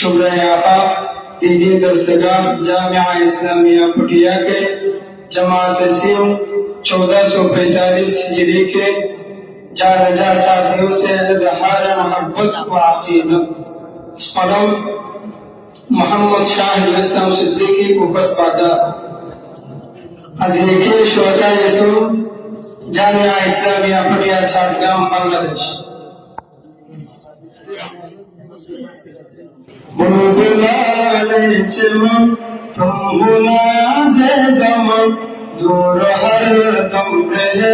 शुक्र है आपा दीनी दरसगाह जामिया इस्लामिया पटिया के जमात सीम 1445 हिजरी के जारजा साथियों से इज़हार मोहब्बत व अकीदत पदम मोहम्मद शाहिद इस्लाम सिद्दीकी उपस्पादा अज़ीके शोहदा यसू जामिया इस्लामिया पटिया झारग्राम बांग्लादेश बुलबुलाने चमन तुम गुनाज़े ज़मन दूर हर दम रहे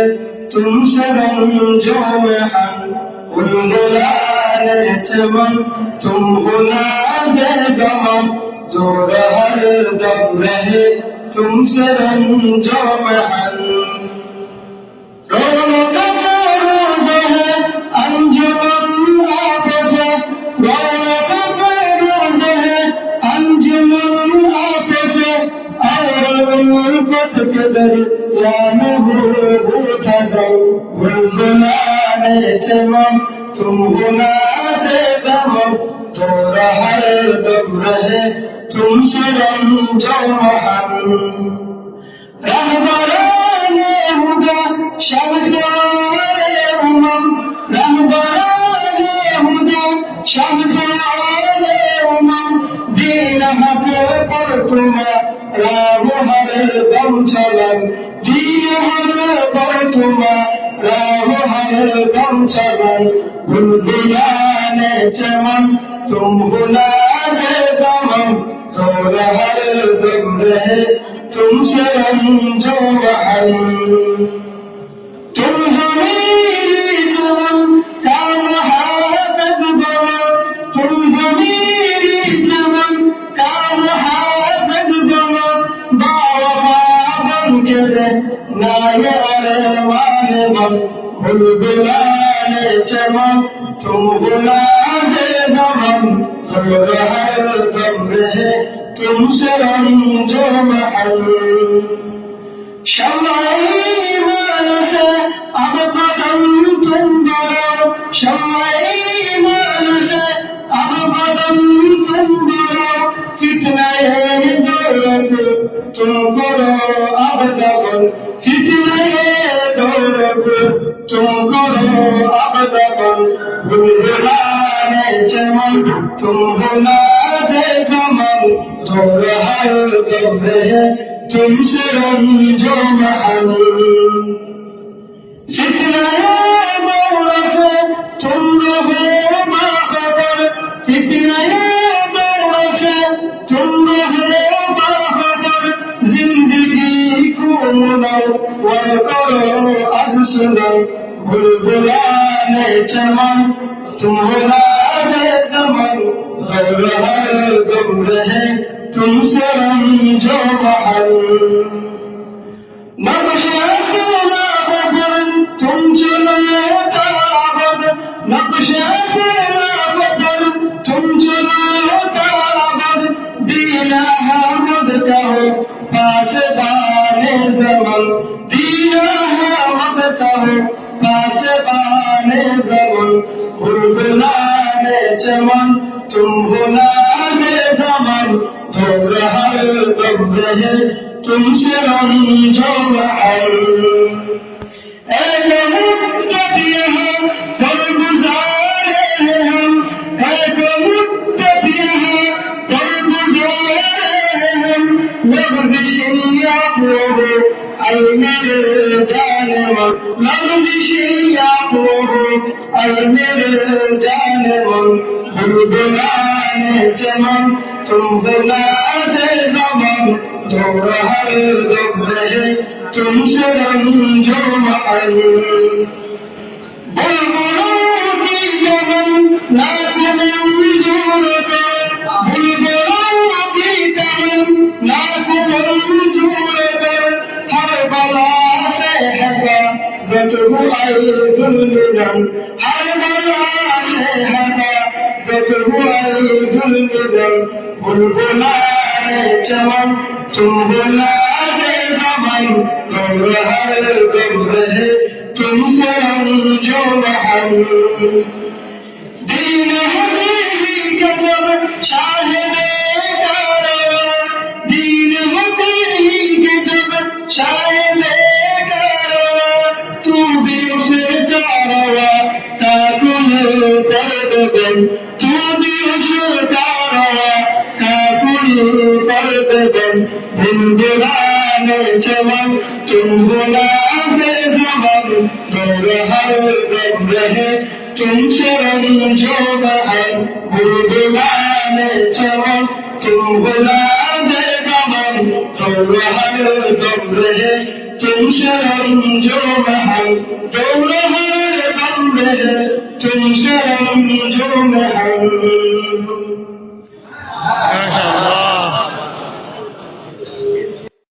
तुमसे रंजो में हम बुलबुलाने चमन तुम गुनाज़े ज़मन दूर हर दम रहे तुमसे रंजो में हम रौनक रोज़ है अंजुमन आपसे रौनक रोज़ है अंजुमन आपसे और पथ के दरिया में भूता सो बुलबुलाने चमन तुम गुनाज़े ज़मन दूर हर दम रहे तुमसे रंजो हम रहबराने हुदा शमसारे उमम रहबराने हुदा शमसारे उमम दीन हक पर तुम्हारा हर दम चलन दीन हक पर तुम्हारा हर दम चलन बुलबुलाने चमन तुम गुनाज़े ज़मन दूर हर दम रहे तुमसे रंजो हम तुम ज़मीरी चमन का मुहाफ़िज़ बनो तुम ज़मीरी चमन का मुहाफ़िज़ बनो बावफा बन के दे नायरमान बन बुलबुलाने चमन तुम गुनाज़े ज़मन दूर हर दम रहे तुमसे रंजो हम शम्माई मान से अब कदम तुम बढ़ो शम्माई मान से अब कदम तुम बढ़ो फितनाए दौलत तुम करो अब दफन फितनाए दौलत तुम करो अब दफन बुलबुलाने चमन तुम गुनाज़े ज़मन दूर हर दम रहे तुमसे रंजो हम फितनाए दौर से तुम रहो बाखबर फितनाए दौर से तुम रहो बाखबर जिंदगी को मुनव्वर करो आज सुनो बुलबुलाने चमन तुम गुनाज़े ज़मन दूर हर दम रहे तुमसे रंजो हम नक्शे से बदल तुम चलो ताबद नक्शे से बदल तुम चलो ताबद दीना हमद कहो पासबाने ज़मन दीना हमद कहो पासबाने ज़मन बुलबुलाने चमन तुम गुनाज़े ज़मन दूर हर दम रहे तुमसे रंजो हम मुद्दत यहाँ पर गुज़ारे हम मुद्दत यहाँ पर गुज़ारे हम लग़ज़िशिया पूरे ऐ मेरे जानवर लग़ज़िशिया पूरे ऐ मेरे जानवर बुलबुलाने चमन तुम गुनाज़े ज़मन दूर हर दम रहे तुमसे रंजो हम बुलबुलों की गगन नाक मंजूर कर बुलबुलों की गगन नाक मंजूर कर हर बला से हिफाज़त हुआ ज़ुल्म हर बला से हिफाज़त हुआ ज़ुल्म बुलबुलाने चमन तुम गुनाज़े ज़मन दूर हर दम रहे तुमसे रंजो हम दीन हक़ीक़त शाह कर देबन যদি সুতারা কাপুরি कर देबन हिंदुलाने चमन तुम बुला से जमन तुम हर दम रहे तुम शरण जो बहन हिंदुलाने चमन तुम बुला से जमन तुम हर दम रहे तुम शरण जो बहन तुम हर दम रहे तुम शरण जो बहन।